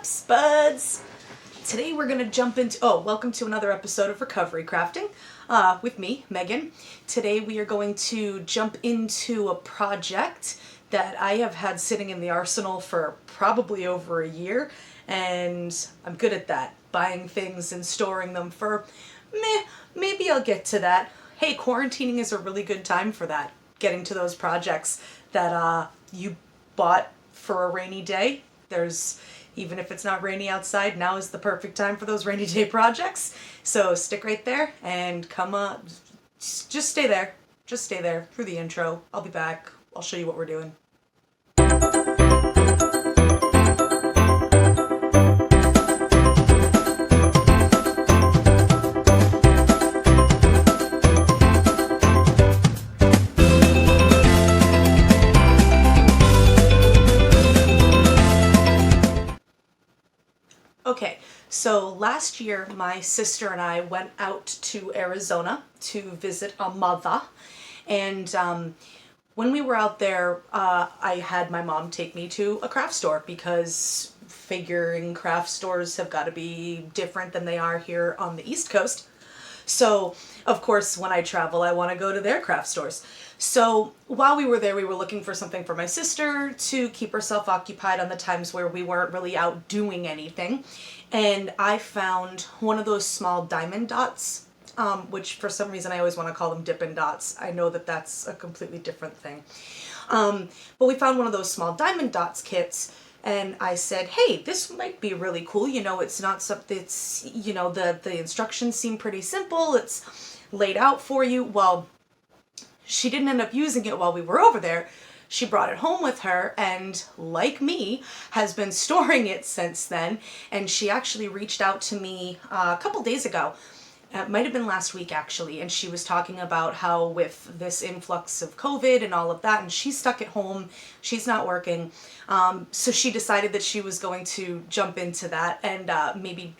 Spuds! Today we're going to jump into, welcome to another episode of Recovery Crafting with me, Megan. Today we are going to jump into a project that I have had sitting in the arsenal for probably over a year, and I'm good at that, buying things and storing them for maybe I'll get to that. Hey, quarantining is a really good time for that, getting to those projects that you bought for a rainy day. Even if it's not rainy outside, now is the perfect time for those rainy day projects. So stick right there and come on, just stay there. Just stay there through the intro. I'll be back. I'll show you what we're doing. Okay, so last year my sister and I went out to Arizona to visit a mother, and when we were out there, I had my mom take me to a craft store because figuring craft stores have got to be different than they are here on the East Coast. So, of course, when I travel, I want to go to their craft stores. So while we were there, we were looking for something for my sister to keep herself occupied on the times where we weren't really out doing anything. And I found one of those small diamond dots, which for some reason I always want to call them Dippin' Dots. I know that that's a completely different thing. But we found one of those small diamond dots kits. And I said, hey, this might be really cool. You know, it's not something, it's, you know, the instructions seem pretty simple. It's laid out for you. Well, she didn't end up using it while we were over there. She brought it home with her and, like me, has been storing it since then. And she actually reached out to me a couple days ago. It might have been last week, actually, and she was talking about how with this influx of COVID and all of that, and she's stuck at home, she's not working, so she decided that she was going to jump into that and maybe,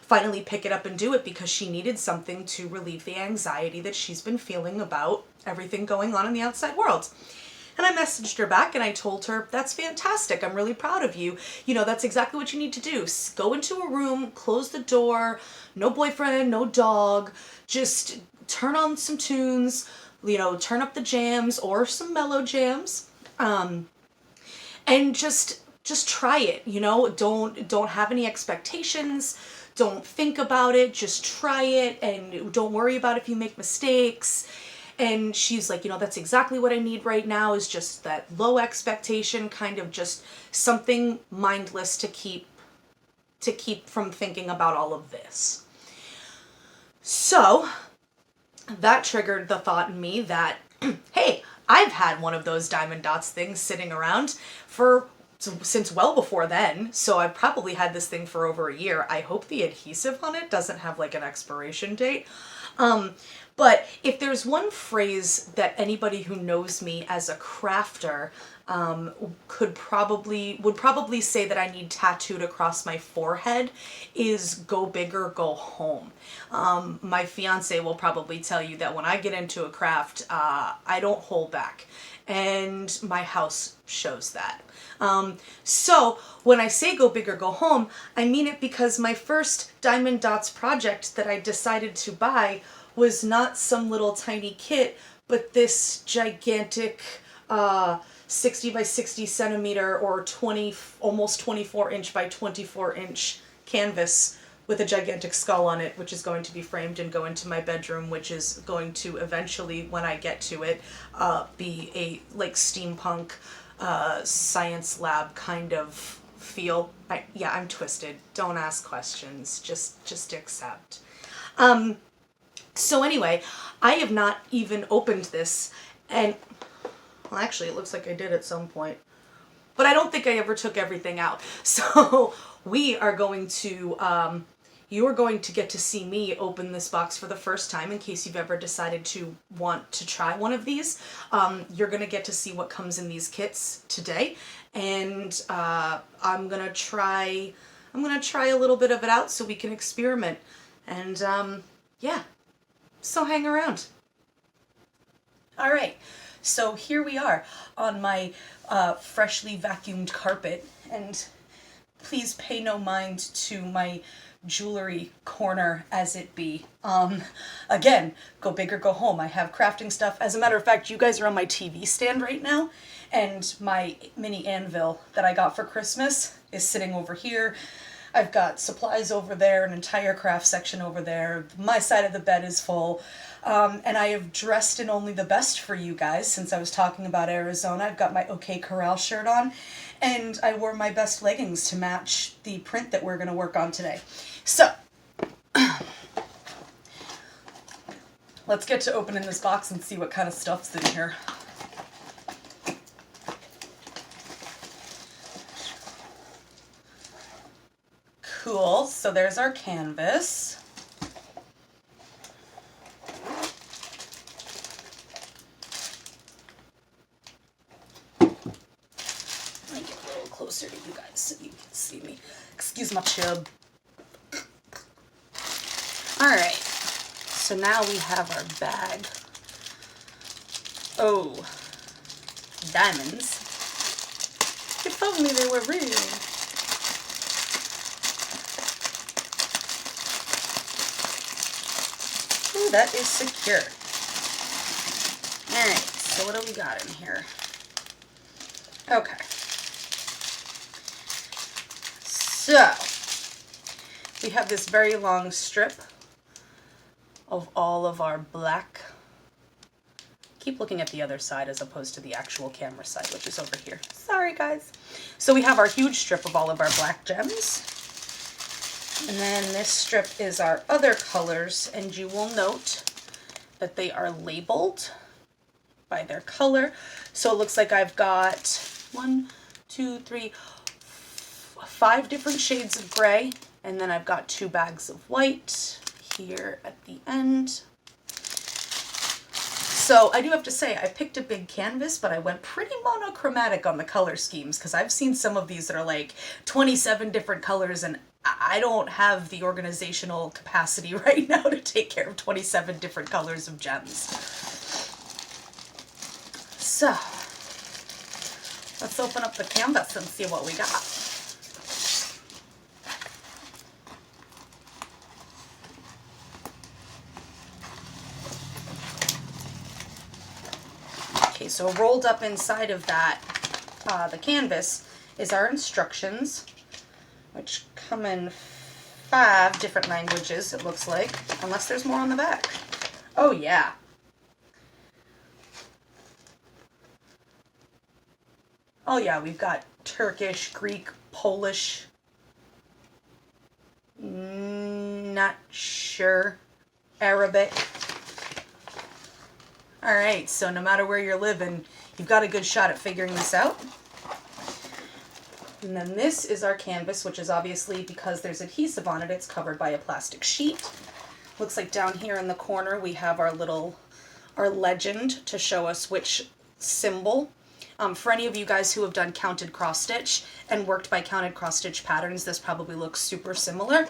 finally pick it up and do it because she needed something to relieve the anxiety that she's been feeling about everything going on in the outside world. And I messaged her back and I told her, that's fantastic. I'm really proud of you. You know, that's exactly what you need to do. Go into a room, close the door, no boyfriend, no dog, just turn on some tunes, turn up the jams or some mellow jams. And just try it, don't have any expectations. Don't think about it. Just try it and don't worry about if you make mistakes. And she's like, that's exactly what I need right now is just that low expectation, kind of just something mindless to keep from thinking about all of this. So that triggered the thought in me that, hey, I've had one of those diamond dots things sitting around since well before then, so I've probably had this thing for over a year. I hope the adhesive on it doesn't have like an expiration date. But if there's one phrase that anybody who knows me as a crafter would probably say that I need tattooed across my forehead is go big or go home. My fiance will probably tell you that when I get into a craft, I don't hold back. And my house shows that. So when I say go big or go home, I mean it because my first Diamond Dots project that I decided to buy was not some little tiny kit, but this gigantic 60 by 60 centimeter or almost 24 inch by 24 inch canvas with a gigantic skull on it, which is going to be framed and go into my bedroom, which is going to eventually, when I get to it, be a like steampunk science lab kind of feel. I'm twisted. Don't ask questions. Just accept. So anyway, I have not even opened this, and well, actually it looks like I did at some point, but I don't think I ever took everything out. So we are going to, you are going to get to see me open this box for the first time in case you've ever decided to want to try one of these. You're going to get to see what comes in these kits today, and I'm going to try a little bit of it out so we can experiment, and yeah. So hang around. All right, so here we are on my freshly vacuumed carpet, and please pay no mind to my jewelry corner as it be. Again, go big or go home. I have crafting stuff. As a matter of fact, you guys are on my TV stand right now, and my mini anvil that I got for Christmas is sitting over here. I've got supplies over there, an entire craft section over there. My side of the bed is full. And I have dressed in only the best for you guys since I was talking about Arizona. I've got my OK Corral shirt on, and I wore my best leggings to match the print that we're going to work on today. So, let's get to opening this box and see what kind of stuff's in here. Cool, so there's our canvas. Let me get a little closer to you guys so you can see me. Excuse my chub. Alright, so now we have our bag. Oh, diamonds. If only they were real. Ooh, that is secure. Alright, so what do we got in here? Okay. So, we have this very long strip of all of our black. Keep looking at the other side as opposed to the actual camera side, which is over here. Sorry, guys. So we have our huge strip of all of our black gems. And then this strip is our other colors, and you will note that they are labeled by their color. So it looks like I've got 5 different shades of gray, and then I've got 2 bags of white here at the end. So I do have to say, I picked a big canvas, but I went pretty monochromatic on the color schemes, because I've seen some of these that are like 27 different colors, and I don't have the organizational capacity right now to take care of 27 different colors of gems. So let's open up the canvas and see what we got. Okay, so rolled up inside of that, the canvas, is our instructions, which come in 5 different languages, it looks like, unless there's more on the back. Oh yeah. Oh yeah, we've got Turkish, Greek, Polish, not sure, Arabic. Alright, so no matter where you're living, you've got a good shot at figuring this out. And then this is our canvas, which is obviously, because there's adhesive on it, it's covered by a plastic sheet. Looks like down here in the corner we have our legend to show us which symbol. For any of you guys who have done counted cross stitch and worked by counted cross stitch patterns, this probably looks super similar.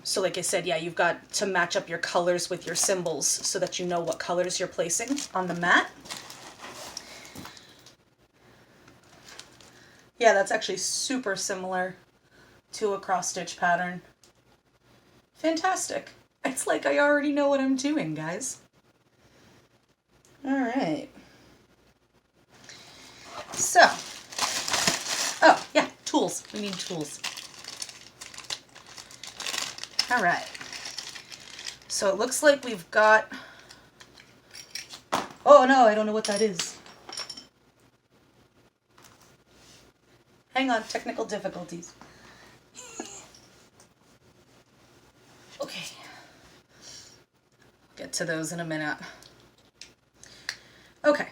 So like I said, yeah, you've got to match up your colors with your symbols so that you know what colors you're placing on the mat. Yeah, that's actually super similar to a cross stitch pattern. Fantastic. It's like I already know what I'm doing, guys. All right. So, oh yeah, tools. We need tools. All right. So it looks like we've got, oh no, I don't know what that is. Hang on, technical difficulties. Okay. Get to those in a minute. Okay.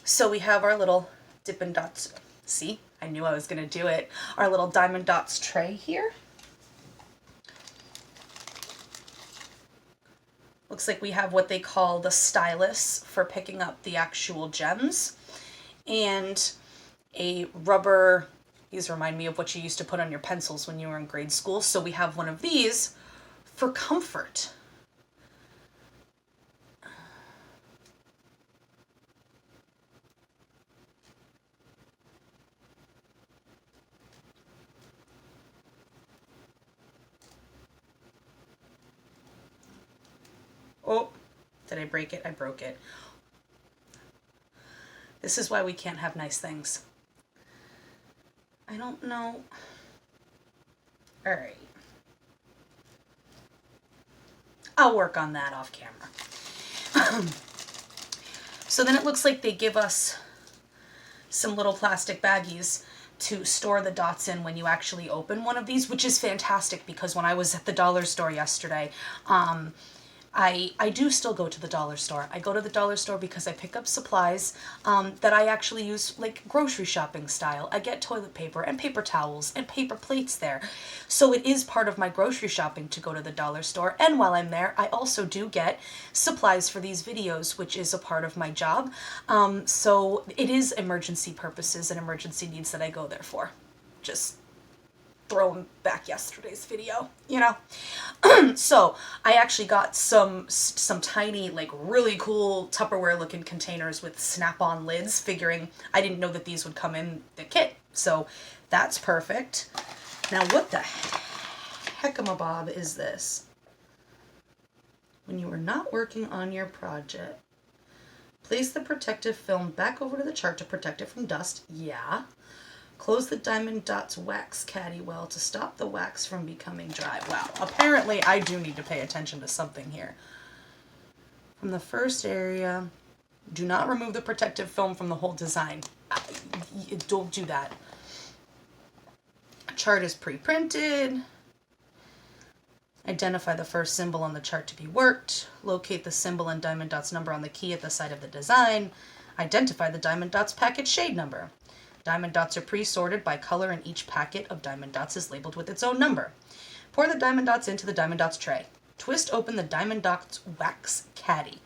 So we have our little Dippin' Dots. See, I knew I was going to do it. Our little Diamond Dots tray here. Looks like we have what they call the stylus for picking up the actual gems. And a rubber, these remind me of what you used to put on your pencils when you were in grade school. So we have one of these for comfort. Did I break it? I broke it. This is why we can't have nice things. I don't know. All right. I'll work on that off camera. So then it looks like they give us some little plastic baggies to store the dots in when you actually open one of these, which is fantastic because when I was at the dollar store yesterday, I do still go to the dollar store. I go to the dollar store because I pick up supplies that I actually use like grocery shopping style. I get toilet paper and paper towels and paper plates there. So it is part of my grocery shopping to go to the dollar store. And while I'm there, I also do get supplies for these videos, which is a part of my job. So it is emergency purposes and emergency needs that I go there for. Just throwing back yesterday's video, you know. So I actually got some tiny, like really cool Tupperware looking containers with snap-on lids, figuring I didn't know that these would come in the kit. So that's perfect. Now what the heckamabob is this? When you are not working on your project, place the protective film back over to the chart to protect it from dust. Yeah. Close the diamond dots wax caddy well to stop the wax from becoming dry. Wow, apparently I do need to pay attention to something here. From the first area, do not remove the protective film from the whole design. Don't do that. Chart is pre-printed. Identify the first symbol on the chart to be worked. Locate the symbol and diamond dots number on the key at the side of the design. Identify the diamond dots packet shade number. Diamond dots are pre-sorted by color and each packet of diamond dots is labeled with its own number. Pour the diamond dots into the diamond dots tray. Twist open the diamond dots wax caddy.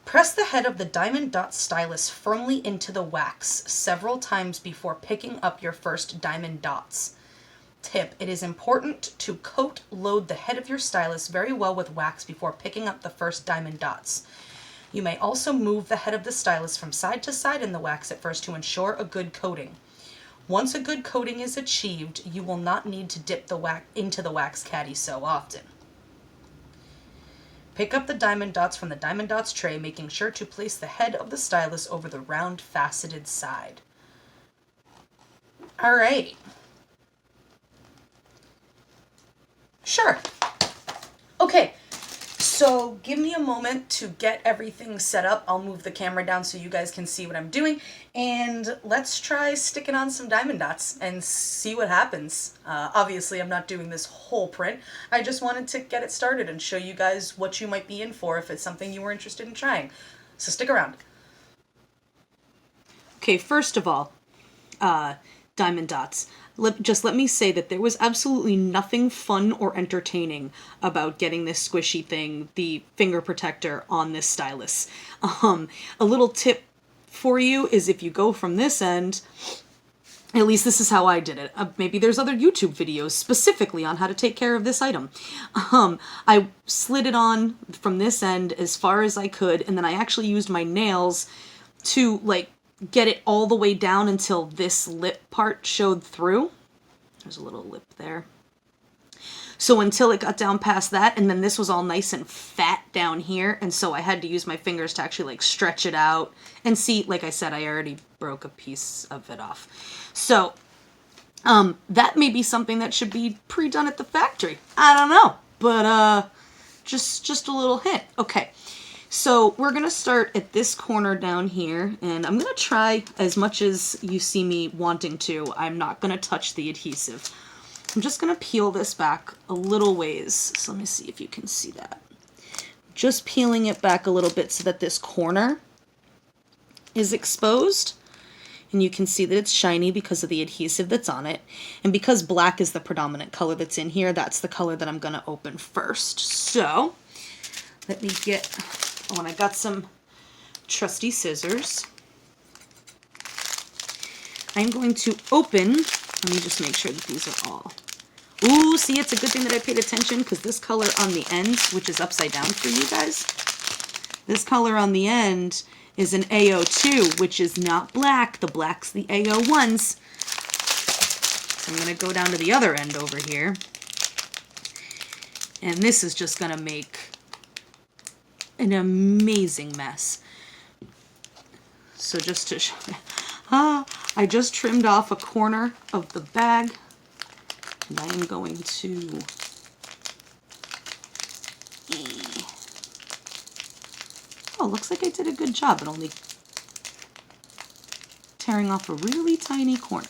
Press the head of the diamond dot stylus firmly into the wax several times before picking up your first diamond dots. Tip: it is important to load the head of your stylus very well with wax before picking up the first diamond dots. You may also move the head of the stylus from side to side in the wax at first to ensure a good coating. Once a good coating is achieved, you will not need to dip the wax into the wax caddy so often. Pick up the diamond dots from the diamond dots tray, making sure to place the head of the stylus over the round faceted side. All right. Sure. Okay. So give me a moment to get everything set up. I'll move the camera down so you guys can see what I'm doing. And let's try sticking on some diamond dots and see what happens. Obviously, I'm not doing this whole print. I just wanted to get it started and show you guys what you might be in for if it's something you were interested in trying. So stick around. Okay, first of all, diamond dots. Just let me say that there was absolutely nothing fun or entertaining about getting this squishy thing, the finger protector, on this stylus. A little tip for you is if you go from this end, at least this is how I did it. Maybe there's other YouTube videos specifically on how to take care of this item. I slid it on from this end as far as I could, and then I actually used my nails to get it all the way down until this lip part showed through. There's a little lip there. So until it got down past that, and then this was all nice and fat down here, and so I had to use my fingers to actually stretch it out. And see, like I said, I already broke a piece of it off. So that may be something that should be pre-done at the factory. I don't know, but just a little hint. Okay. So we're going to start at this corner down here, and I'm going to try, as much as you see me wanting to, I'm not going to touch the adhesive. I'm just going to peel this back a little ways. So let me see if you can see that. Just peeling it back a little bit so that this corner is exposed. And you can see that it's shiny because of the adhesive that's on it. And because black is the predominant color that's in here, that's the color that I'm going to open first. So let me get... Oh, and I got some trusty scissors. I'm going to open, let me just make sure that these are all. Ooh, see, it's a good thing that I paid attention because this color on the end, which is upside down for you guys, this color on the end is an AO2, which is not black. The black's the AO1s. So I'm going to go down to the other end over here. And this is just going to make an amazing mess. So just to show you, I just trimmed off a corner of the bag, and I am going to oh, looks like I did a good job at only tearing off a really tiny corner.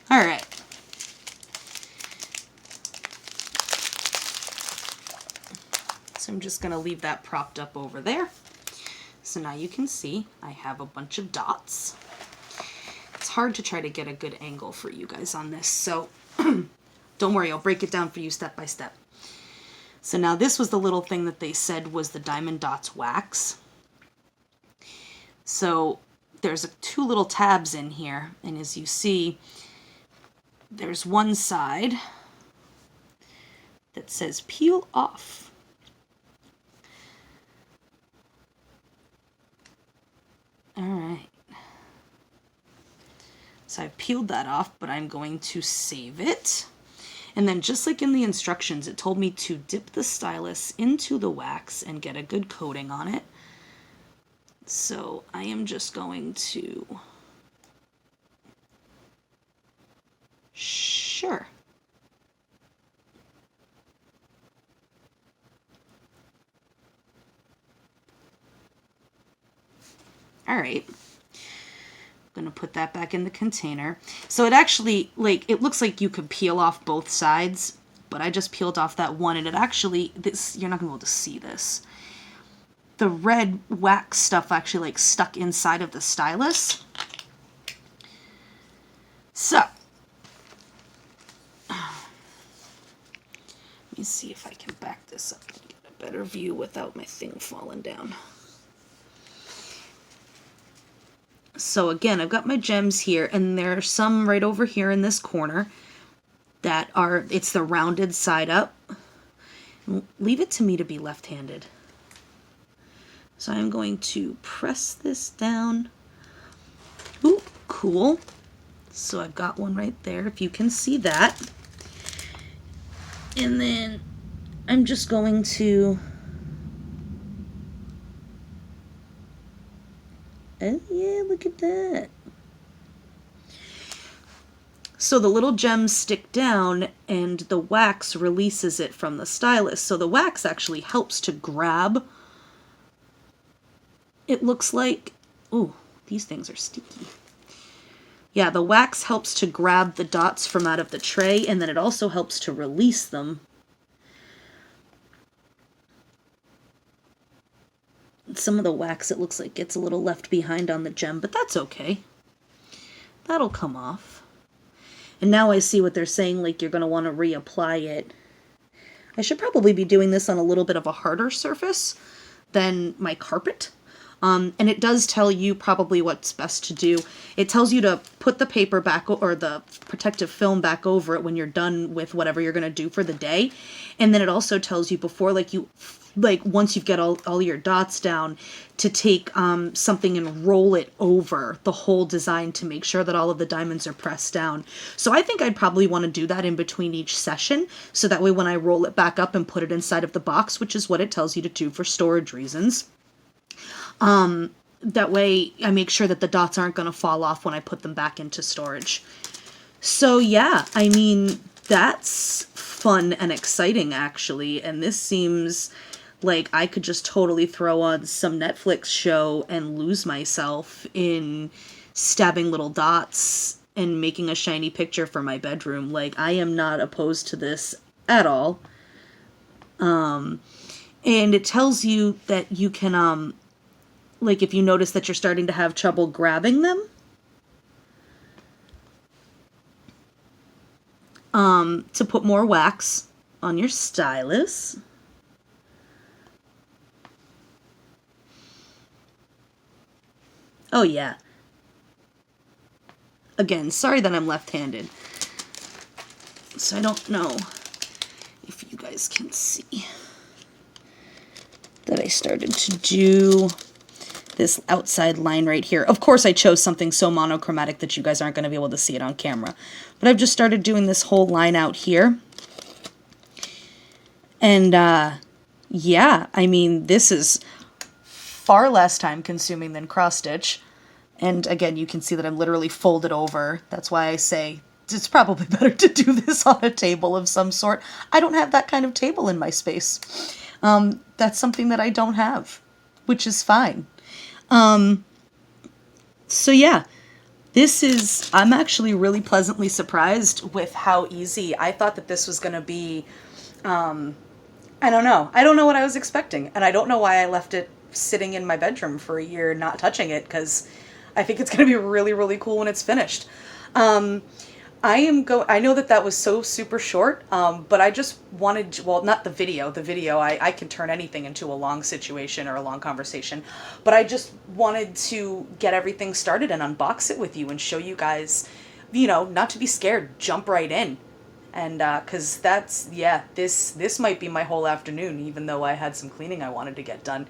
All right. So I'm just going to leave that propped up over there. So now you can see I have a bunch of dots. It's hard to try to get a good angle for you guys on this, so don't worry, I'll break it down for you step by step. So now this was the little thing that they said was the Diamond Dots wax. So there's two little tabs in here, and as you see, there's one side that says peel off. All right. So I've peeled that off, but I'm going to save it. And then just like in the instructions, it told me to dip the stylus into the wax and get a good coating on it. So I am just going to, sure. All right. I'm going to put that back in the container. So it actually, like, it looks like you could peel off both sides, but I just peeled off that one, and it actually, this, you're not going to be able to see this. The red wax stuff actually, like, stuck inside of the stylus. So, let me see if I can back this up and get a better view without my thing falling down. So again, I've got my gems here, and there are some right over here in this corner that are, it's the rounded side up. Leave it to me to be left-handed. So I'm going to press this down. Ooh, cool. So I've got one right there, if you can see that. And then I'm just going to, oh yeah, look at that. So the little gems stick down and the wax releases it from the stylus. So the wax actually helps to grab, it looks like, ooh, these things are sticky. Yeah, the wax helps to grab the dots from out of the tray, and then it also helps to release them. Some of the wax, it looks like, gets a little left behind on the gem, but that's okay. That'll come off. And now I see what they're saying, like you're going to want to reapply it. I should probably be doing this on a little bit of a harder surface than my carpet. And it does tell you probably what's best to do. It tells you to put the paper back, or the protective film back over it when you're done with whatever you're going to do for the day. And then it also tells you before, once you've got all your dots down, to take something and roll it over the whole design to make sure that all of the diamonds are pressed down. So I think I'd probably want to do that in between each session, so that way when I roll it back up and put it inside of the box, which is what it tells you to do for storage reasons, that way I make sure that the dots aren't going to fall off when I put them back into storage. So yeah, I mean, that's fun and exciting actually, and this seems like I could just totally throw on some Netflix show and lose myself in stabbing little dots and making a shiny picture for my bedroom. Like, I am not opposed to this at all. And it tells you that you can, like, if you notice that you're starting to have trouble grabbing them, to put more wax on your stylus. Oh yeah. Again, sorry that I'm left-handed. So I don't know if you guys can see that I started to do this outside line right here. Of course, I chose something so monochromatic that you guys aren't going to be able to see it on camera. But I've just started doing this whole line out here. And yeah, I mean, this is far less time consuming than cross stitch. And again, you can see that I'm literally folded over. That's why I say it's probably better to do this on a table of some sort. I don't have that kind of table in my space. That's something that I don't have, which is fine. So yeah, I'm actually really pleasantly surprised with how easy. I thought that this was going to be, I don't know. I don't know what I was expecting. And I don't know why I left it sitting in my bedroom for a year not touching it, because I think it's going to be really, really cool when it's finished. I know that was so super short, but I just wanted, well, not the video. The video, I can turn anything into a long situation or a long conversation, but I just wanted to get everything started and unbox it with you and show you guys, not to be scared, jump right in. And because this might be my whole afternoon, even though I had some cleaning I wanted to get done.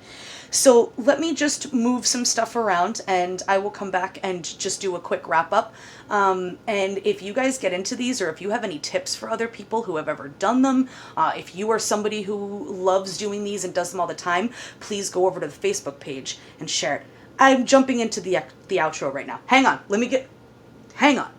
So let me just move some stuff around, and I will come back and just do a quick wrap up. And if you guys get into these, or if you have any tips for other people who have ever done them, if you are somebody who loves doing these and does them all the time, please go over to the Facebook page and share it. I'm jumping into the outro right now. Hang on. Hang on.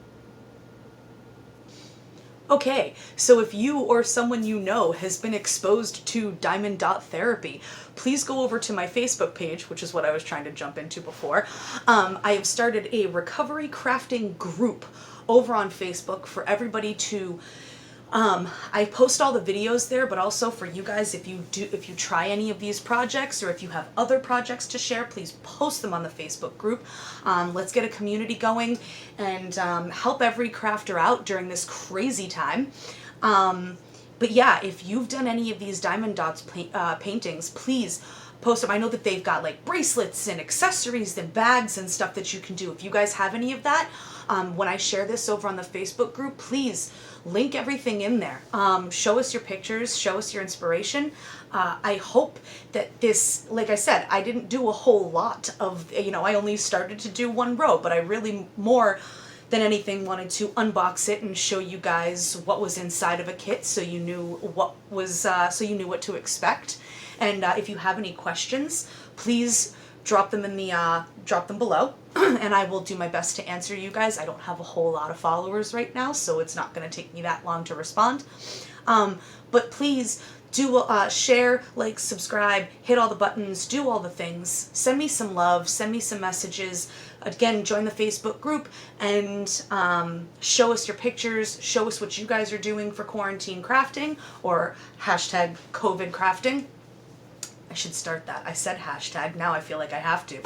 Okay, so if you or someone you know has been exposed to diamond dot therapy, please go over to my Facebook page, which is what I was trying to jump into before. I have started a recovery crafting group over on Facebook for everybody to I post all the videos there, but also for you guys, if you try any of these projects, or if you have other projects to share, please post them on the Facebook group. Let's get a community going and help every crafter out during this crazy time. But yeah, if you've done any of these diamond dots paintings, please post them. I know that they've got like bracelets and accessories and bags and stuff that you can do. If you guys have any of that, when I share this over on the Facebook group, please link everything in there. Show us your pictures, show us your inspiration. I hope that this, like I said, I didn't do a whole lot of, I only started to do one row, but I really, more than anything, wanted to unbox it and show you guys what was inside of a kit, so you knew what to expect. And if you have any questions, please drop them below, and I will do my best to answer you guys. I don't have a whole lot of followers right now, so it's not going to take me that long to respond. But please do share, like, subscribe, hit all the buttons, do all the things. Send me some love, send me some messages. Again, join the Facebook group and show us your pictures, show us what you guys are doing for quarantine crafting, or hashtag COVID crafting. I should start that. I said hashtag, now I feel like I have to.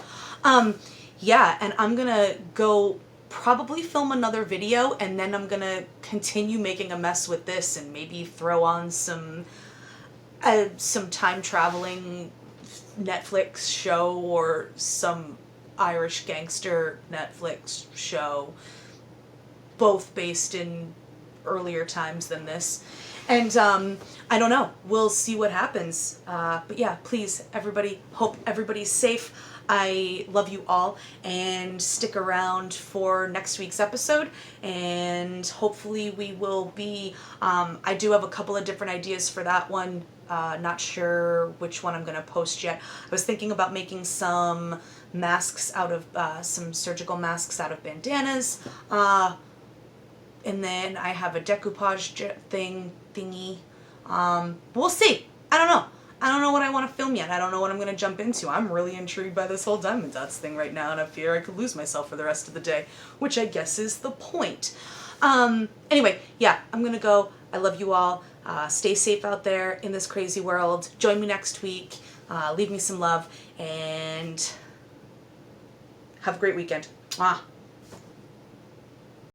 Yeah, and I'm gonna go probably film another video, and then I'm gonna continue making a mess with this and maybe throw on some time traveling Netflix show, or some Irish gangster Netflix show, both based in earlier times than this. And I don't know. We'll see what happens. But yeah, please, everybody, hope everybody's safe. I love you all, and stick around for next week's episode, and hopefully we will be, I do have a couple of different ideas for that one. Not sure which one I'm going to post yet. I was thinking about making some masks out of, some surgical masks out of bandanas. And then I have a decoupage thingy. We'll see. I don't know. I don't know what I want to film yet. I don't know what I'm going to jump into. I'm really intrigued by this whole diamond dots thing right now, and I fear I could lose myself for the rest of the day, which I guess is the point. Anyway, yeah, I'm going to go. I love you all. Stay safe out there in this crazy world. Join me next week. Leave me some love, and have a great weekend. Mwah.